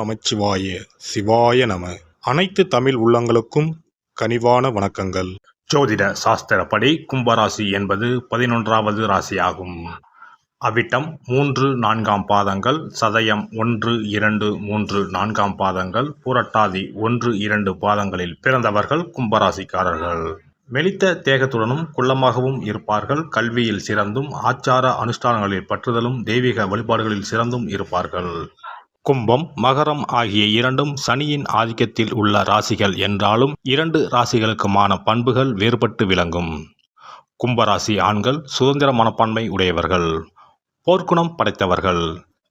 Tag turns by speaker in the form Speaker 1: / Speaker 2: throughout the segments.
Speaker 1: நமச்சிவாய சிவாய நம. அனைத்து தமிழ் உள்ளங்களுக்கும் கனிவான வணக்கங்கள். ஜோதிட சாஸ்திரப்படி கும்பராசி என்பது 11வது ராசியாகும். அவிட்டம் 3, 4 பாதங்கள், சதயம் 1, 2, 3, 4 பாதங்கள், புரட்டாதி 1, 2 பாதங்களில் பிறந்தவர்கள் கும்பராசிக்காரர்கள். மெலித்த தேகத்துடனும் குள்ளமாகவும் இருப்பார்கள். கல்வியில் சிறந்தும் ஆச்சார அனுஷ்டானங்களில் பற்றுதலும் தெய்வீக வழிபாடுகளில் சிறந்தும் இருப்பார்கள். கும்பம், மகரம் ஆகிய இரண்டும் சனியின் ஆதிக்கத்தில் உள்ள ராசிகள் என்றாலும் 2 ராசிகளுக்குமான பண்புகள் வேறுபட்டு விளங்கும். கும்பராசி ஆண்கள் சுதந்திர மனப்பான்மை உடையவர்கள், போர்க்குணம் படைத்தவர்கள்,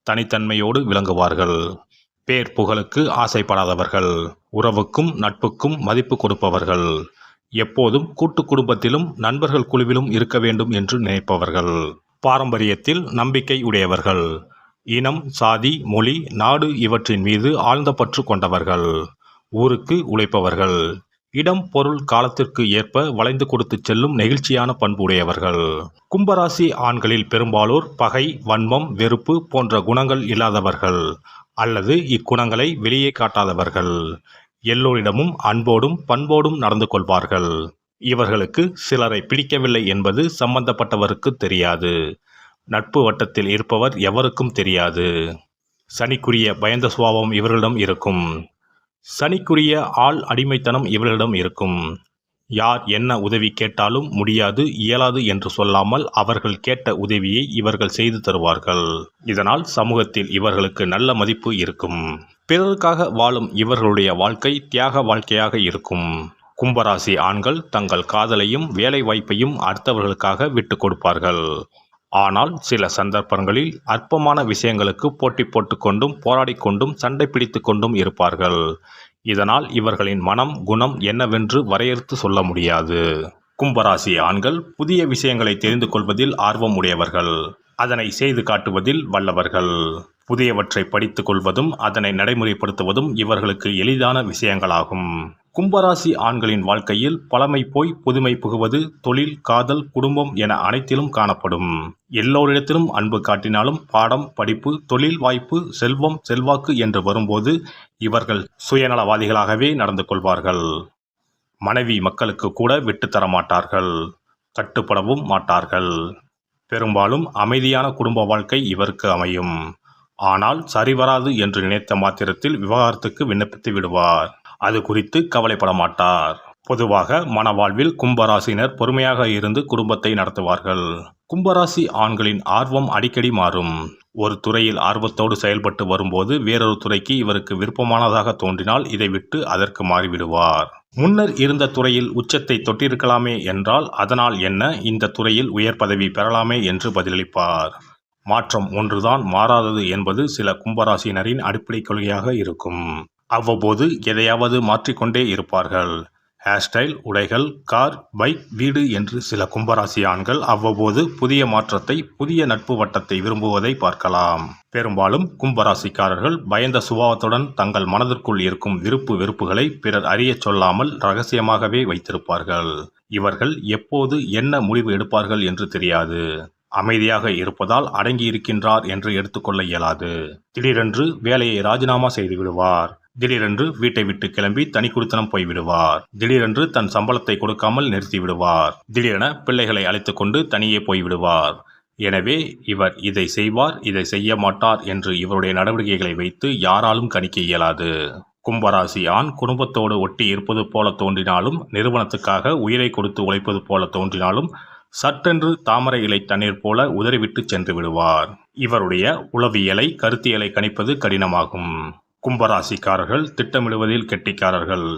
Speaker 1: தனித்தன்மையோடு விளங்குவார்கள், பேர் புகழுக்கு ஆசைப்படாதவர்கள், உறவுக்கும் நட்புக்கும் மதிப்பு கொடுப்பவர்கள், எப்போதும் கூட்டு குடும்பத்திலும் நண்பர்கள் குழுவிலும் இருக்க வேண்டும் என்று நினைப்பவர்கள், பாரம்பரியத்தில் நம்பிக்கை உடையவர்கள், இனம், சாதி, மொழி, நாடு இவற்றின் மீது ஆழ்ந்த பற்று கொண்டவர்கள், ஊருக்கு உழைப்பவர்கள், இடம், பொருள், காலத்திற்கு ஏற்ப வளைந்து கொடுத்து செல்லும் நெகிழ்ச்சியான பண்பு உடையவர்கள். கும்பராசி ஆண்களில் பெரும்பாலோர் பகை, வன்மம், வெறுப்பு போன்ற குணங்கள் இல்லாதவர்கள் அல்லது இக்குணங்களை வெளியே காட்டாதவர்கள். எல்லோரிடமும் அன்போடும் பண்போடும் நடந்து கொள்வார்கள். இவர்களுக்கு சிலரை பிடிக்கவில்லை என்பது சம்பந்தப்பட்டவருக்கு தெரியாது. நட்பு வட்டத்தில் இருப்பவர் எவருக்கும் தெரியாது. சனிக்குரிய பயந்த சுபாவம் இவர்களிடம் இருக்கும். சனிக்குரிய ஆள் அடிமைத்தனம் இவர்களிடம் இருக்கும். யார் என்ன உதவி கேட்டாலும் முடியாது, இயலாது என்று சொல்லாமல் அவர்கள் கேட்ட உதவியை இவர்கள் செய்து தருவார்கள். இதனால் சமூகத்தில் இவர்களுக்கு நல்ல மதிப்பு இருக்கும். பிறருக்காக வாழும் இவர்களுடைய வாழ்க்கை தியாக வாழ்க்கையாக இருக்கும். கும்பராசி ஆண்கள் தங்கள் காதலையும் வேலை வாய்ப்பையும் அடுத்தவர்களுக்காக விட்டு கொடுப்பார்கள். ஆனால் சில சந்தர்ப்பங்களில் அற்பமான விஷயங்களுக்கு போட்டி போட்டுக்கொண்டும் போராடி கொண்டும் சண்டை பிடித்து கொண்டும் இருப்பார்கள். இதனால் இவர்களின் மனம், குணம் என்னவென்று வரையறுத்து சொல்ல முடியாது. கும்பராசி ஆண்கள் புதிய விஷயங்களை தெரிந்து கொள்வதில் ஆர்வம் உடையவர்கள், அதனை செய்து காட்டுவதில் வல்லவர்கள். புதியவற்றை படித்து கொள்வதும் அதனை நடைமுறைப்படுத்துவதும் இவர்களுக்கு எளிதான விஷயங்களாகும். கும்பராசி ஆண்களின் வாழ்க்கையில் பழமை போய் புதுமை புகுவது தொழில், காதல், குடும்பம் என அனைத்திலும் காணப்படும். எல்லோரிடத்திலும் அன்பு காட்டினாலும் பாடம், படிப்பு, தொழில் வாய்ப்பு, செல்வம், செல்வாக்கு என்று வரும்போது இவர்கள் சுயநலவாதிகளாகவே நடந்து கொள்வார்கள். மனைவி மக்களுக்கு கூட விட்டு தர மாட்டார்கள், கட்டுப்படவும் மாட்டார்கள். பெரும்பாலும் அமைதியான குடும்ப வாழ்க்கை இவருக்கு அமையும். ஆனால் சரிவராது என்று நினைத்த மாத்திரத்தில் விவாகரத்துக்கு விண்ணப்பித்து விடுவார். அது குறித்து கவலைப்பட மாட்டார். பொதுவாக மனவாழ்வில் கும்பராசினர் பொறுமையாக இருந்து குடும்பத்தை நடத்துவார்கள். கும்பராசி ஆண்களின் ஆர்வம் அடிக்கடி மாறும். ஒரு துறையில் ஆர்வத்தோடு செயல்பட்டு வரும்போது வேறொரு துறைக்கு இவருக்கு விருப்பமானதாக தோன்றினால் இதை விட்டு அதற்கு மாறிவிடுவார். முன்னர் இருந்த துறையில் உச்சத்தை தொட்டிருக்கலாமே என்றால் அதனால் என்ன, இந்த துறையில் உயர் பதவி பெறலாமே என்று பதிலளிப்பார். மாற்றம் ஒன்றுதான் மாறாதது என்பது சில கும்பராசினரின் அடிப்படை கொள்கையாக இருக்கும். அவ்வப்போது எதையாவது மாற்றிக்கொண்டே இருப்பார்கள். ஹேர் ஸ்டைல், உடைகள், கார், பைக், வீடு என்று சில கும்பராசி ஆண்கள் அவ்வப்போது புதிய மாற்றத்தை, புதிய நட்பு வட்டத்தை விரும்புவதை பார்க்கலாம். பெரும்பாலும் கும்பராசிக்காரர்கள் பயந்த சுபாவத்துடன் தங்கள் மனதிற்குள் இருக்கும் விருப்பு வெறுப்புகளை பிறர் அறியச் சொல்லாமல் ரகசியமாகவே வைத்திருப்பார்கள். இவர்கள் எப்போது என்ன முடிவு எடுப்பார்கள் என்று தெரியாது. அமைதியாக இருப்பதால் அடங்கி இருக்கின்றார் என்று எடுத்துக்கொள்ள இயலாது. திடீரென்று வேலையை ராஜினாமா செய்து விடுவார். திடீரென்று வீட்டை விட்டு கிளம்பி தனி குடித்தனம் போய்விடுவார். திடீரென்று தன் சம்பளத்தை கொடுக்காமல் நிறுத்திவிடுவார். திடீரென பிள்ளைகளை அழைத்து கொண்டு தனியே போய்விடுவார். எனவே இவர் இதை செய்வார், இதை செய்ய மாட்டார் என்று இவருடைய நடவடிக்கைகளை வைத்து யாராலும் கணிக்க இயலாது. கும்பராசி ஆண் குடும்பத்தோடு ஒட்டி இருப்பது போல தோன்றினாலும், நிறுவனத்துக்காக உயிரை கொடுத்து உழைப்பது போல தோன்றினாலும் சட்டென்று தாமரை இலை தண்ணீர் போல உதறிவிட்டு சென்று விடுவார். இவருடைய உளவியலை, கருத்தியலை கணிப்பது கடினமாகும். கும்பராசிக்காரர்கள் திட்டமிடுவதில் கெட்டிக்காரர்கள்.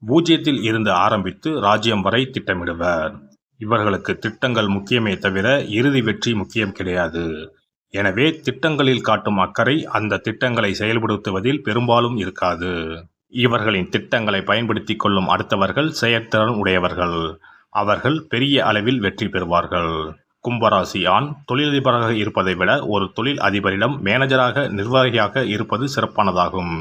Speaker 1: பூஜ்ஜியத்தில் இருந்து ஆரம்பித்து ராஜ்யம் வரை திட்டமிடுவர். இவர்களுக்கு திட்டங்கள் முக்கியமே தவிர இறுதி வெற்றி முக்கியம் கிடையாது. எனவே திட்டங்களில் காட்டும் அக்கறை அந்த திட்டங்களை செயல்படுத்துவதில் பெரும்பாலும் இருக்காது. இவர்களின் திட்டங்களை பயன்படுத்தி கொள்ளும் அடுத்தவர்கள் செயற்திறன் உடையவர்கள். அவர்கள் பெரிய அளவில் வெற்றி பெறுவார்கள். கும்பராசி ஆண் தொழிலதிபராக இருப்பதை விட ஒரு தொழில் அதிபரிடம் மேனேஜராக, நிர்வாகியாக இருப்பது சிறப்பானதாகும்.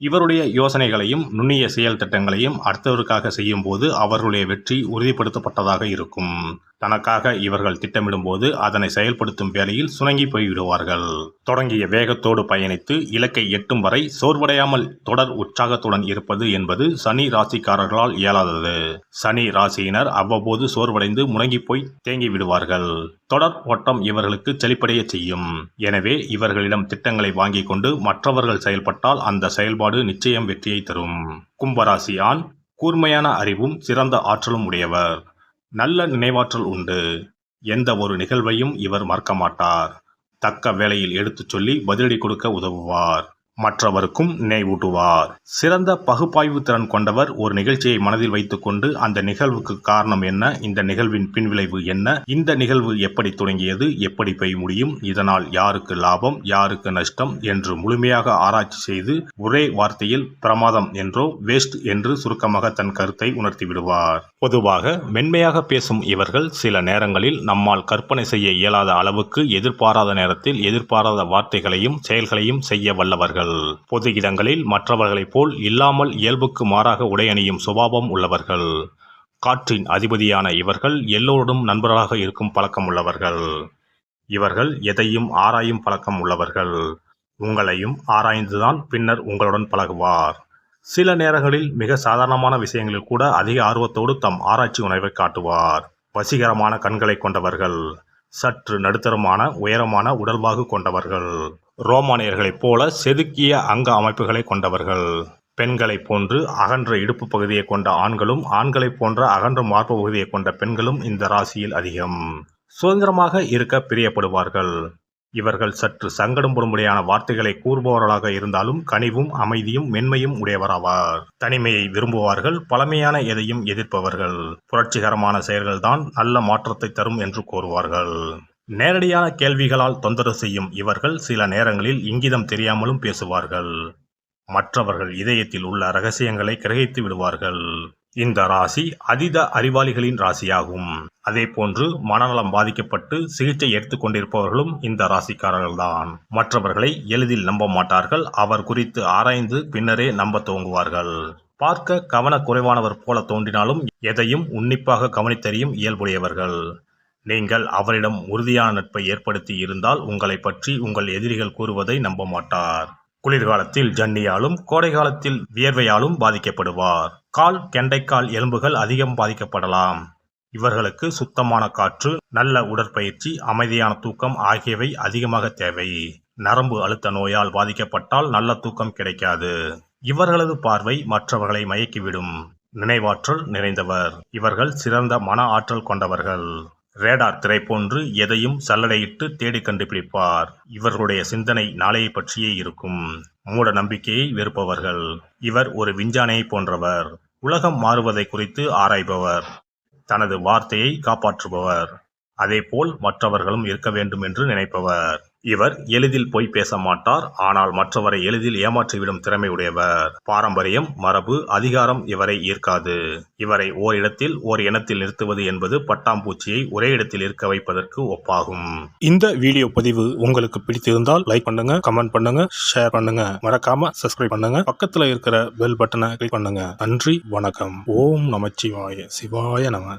Speaker 1: இவருடைய யோசனைகளையும் நுண்ணிய செயல் திட்டங்களையும் அடுத்தவருக்காக செய்யும் போது அவர்களுடைய வெற்றி உறுதிப்படுத்தப்பட்டதாக இருக்கும். தனக்காக இவர்கள் திட்டமிடும்போது அதனை செயல்படுத்தும் வேளையில் சுணங்கி போய்விடுவார்கள். தொடங்கிய வேகத்தோடு பயணித்து இலக்கை எட்டும் வரை சோர்வடையாமல் தொடர் உற்சாகத்துடன் இருப்பது என்பது சனி ராசிக்காரர்களால் இயலாதது. சனி ராசியினர் அவ்வப்போது சோர்வடைந்து முடங்கி போய் தேங்கி விடுவார்கள். தொடர் ஓட்டம் இவர்களுக்கு செழிப்படைய செய்யும். எனவே இவர்களிடம் திட்டங்களை வாங்கி கொண்டு மற்றவர்கள் செயல்பட்டால் அந்த செயல்பாடு நிச்சயம் வெற்றியை தரும். கும்பராசி ஆண் கூர்மையான அறிவும் சிறந்த ஆற்றலும் உடையவர். நல்ல நினைவாற்றல் உண்டு. எந்த ஒரு நிகழ்வையும் இவர் மறக்க மாட்டார். தக்க வேளையில் எடுத்துச் சொல்லி பதிலடி கொடுக்க உதவுவார். மற்றவருக்கும் நினைவூட்டுவார். சிறந்த பகுப்பாய்வு திறன் கொண்டவர். ஒரு நிகழ்ச்சியை மனதில் வைத்துக்கொண்டு அந்த நிகழ்வுக்கு காரணம் என்ன, இந்த நிகழ்வின் பின்விளைவு என்ன, இந்த நிகழ்வு எப்படி தொடங்கியது, எப்படி போய் முடியும், இதனால் யாருக்கு லாபம் யாருக்கு நஷ்டம் என்று முழுமையாக ஆராய்ச்சி செய்து ஒரே வார்த்தையில் பிரமாதம் என்றோ வேஸ்ட் என்று சுருக்கமாக தன் கருத்தை உணர்த்தி விடுவார். பொதுவாக மென்மையாக பேசும் இவர்கள் சில நேரங்களில் நம்மால் கற்பனை செய்ய இயலாத அளவுக்கு எதிர்பாராத நேரத்தில் எதிர்பாராத வார்த்தைகளையும் செயல்களையும் செய்ய வல்லவர்கள். பொது இடங்களில் மற்றவர்களைப் போல் இல்லாமல் இயல்புக்கு மாறாக உடை அணியும் சுபாவம் உள்ளவர்கள். காற்றின் அதிபதியான இவர்கள் எல்லோருடன் நண்பராக இருக்கும் பழக்கம் உள்ளவர்கள். இவர்கள் எதையும் ஆராயும் பழக்கம் உள்ளவர்கள். உங்களையும் ஆராய்ந்துதான் பின்னர் உங்களுடன் பழகுவார். சில நேரங்களில் மிக சாதாரணமான விஷயங்களில் கூட அதிக ஆர்வத்தோடு தம் ஆராய்ச்சி உணர்வை காட்டுவார். வசீகரமான கண்களை கொண்டவர்கள். சற்று நடுத்தரமான உயரமான உடல்வாகு கொண்டவர்கள். ரோமானியர்களைப் போல செதுக்கிய அங்க அமைப்புகளை கொண்டவர்கள். பெண்களைப் போன்று அகன்ற இடுப்பு பகுதியை கொண்ட ஆண்களும் ஆண்களைப் போன்ற அகன்ற மார்பு பகுதியை கொண்ட பெண்களும் இந்த ராசியில் அதிகம். சுதந்திரமாக இருக்க பிரியப்படுவார்கள். இவர்கள் சற்று சங்கடப்படும்படியான வார்த்தைகளை கூறுபவர்களாக இருந்தாலும் கனிவும் அமைதியும் மென்மையும் உடையவராவார். தனிமையை விரும்புவார்கள். பழமையான எதையும் எதிர்ப்பவர்கள். புரட்சிகரமான செயல்கள்தான் நல்ல மாற்றத்தை தரும் என்று கூறுவார்கள். நேரடியான கேள்விகளால் தொந்தரவு செய்யும் இவர்கள் சில நேரங்களில் இங்கிதம் தெரியாமலும் பேசுவார்கள். மற்றவர்கள் இதயத்தில் உள்ள ரகசியங்களை கிரகித்து விடுவார்கள். இந்த ராசி அதீத அறிவாளிகளின் ராசியாகும். அதே போன்று மனநலம் பாதிக்கப்பட்டு சிகிச்சை எடுத்துக்கொண்டிருப்பவர்களும் இந்த ராசிக்காரர்கள்தான். மற்றவர்களை எளிதில் நம்ப மாட்டார்கள். அவர் குறித்து ஆராய்ந்து பின்னரே நம்ப துவங்குவார்கள். பார்க்க கவனக்குறைவானவர் போல தோன்றினாலும் எதையும் உன்னிப்பாக கவனித்தறியும் இயல்புடையவர்கள். நீங்கள் அவரிடம் உறுதியான நட்பை ஏற்படுத்தி இருந்தால் உங்களை பற்றி உங்கள் எதிரிகள் கூறுவதை நம்ப மாட்டார். குளிர்காலத்தில் ஜன்னியாலும் கோடை காலத்தில் வியர்வையாலும் பாதிக்கப்படுவார். கால் கெண்டைக்கால் எலும்புகள் அதிகம் பாதிக்கப்படலாம். இவர்களுக்கு சுத்தமான காற்று, நல்ல உடற்பயிற்சி, அமைதியான தூக்கம் ஆகியவை அதிகமாக தேவை. நரம்பு அழுத்த நோயால் பாதிக்கப்பட்டால் நல்ல தூக்கம் கிடைக்காது. இவர்களது பார்வை மற்றவர்களை மயக்கிவிடும். நினைவாற்றல் நிறைந்தவர். இவர்கள் சிறந்த மன ஆற்றல் கொண்டவர்கள். ரேடார் திரை போன்று எதையும் சல்லடையிட்டு தேடி கண்டுபிடிப்பார். இவர்களுடைய சிந்தனை நாளையை பற்றியே இருக்கும். மூட நம்பிக்கையை வெறுப்பவர்கள். இவர் ஒரு விஞ்ஞானியை போன்றவர். உலகம் மாறுவதை குறித்து ஆராய்பவர். தனது வார்த்தையை காப்பாற்றுபவர். அதேபோல் மற்றவர்களும் இருக்க வேண்டும் என்று நினைப்பவர். இவர் எளிதில் போய் பேச மாட்டார். ஆனால் மற்றவரை எளிதில் ஏமாற்றிவிடும் திறமை உடையவர். பாரம்பரியம், மரபு, அதிகாரம் இவரை ஈர்க்காது. இவரை ஓரிடத்தில் ஓர் இனத்தில் நிறுத்துவது என்பது பட்டாம்பூச்சியை ஒரே இடத்தில் இருக்க வைப்பதற்கு ஒப்பாகும். இந்த வீடியோ பதிவு உங்களுக்கு பிடித்திருந்தால் லைக் பண்ணுங்க, கமெண்ட் பண்ணுங்க, ஷேர் பண்ணுங்க, மறக்காம சப்ஸ்கிரைப் பண்ணுங்க. பக்கத்துல இருக்கிற பெல் பட்டனை கிளிக் பண்ணுங்க. நன்றி, வணக்கம். ஓம் நமச்சிவாய. சிவாய நம.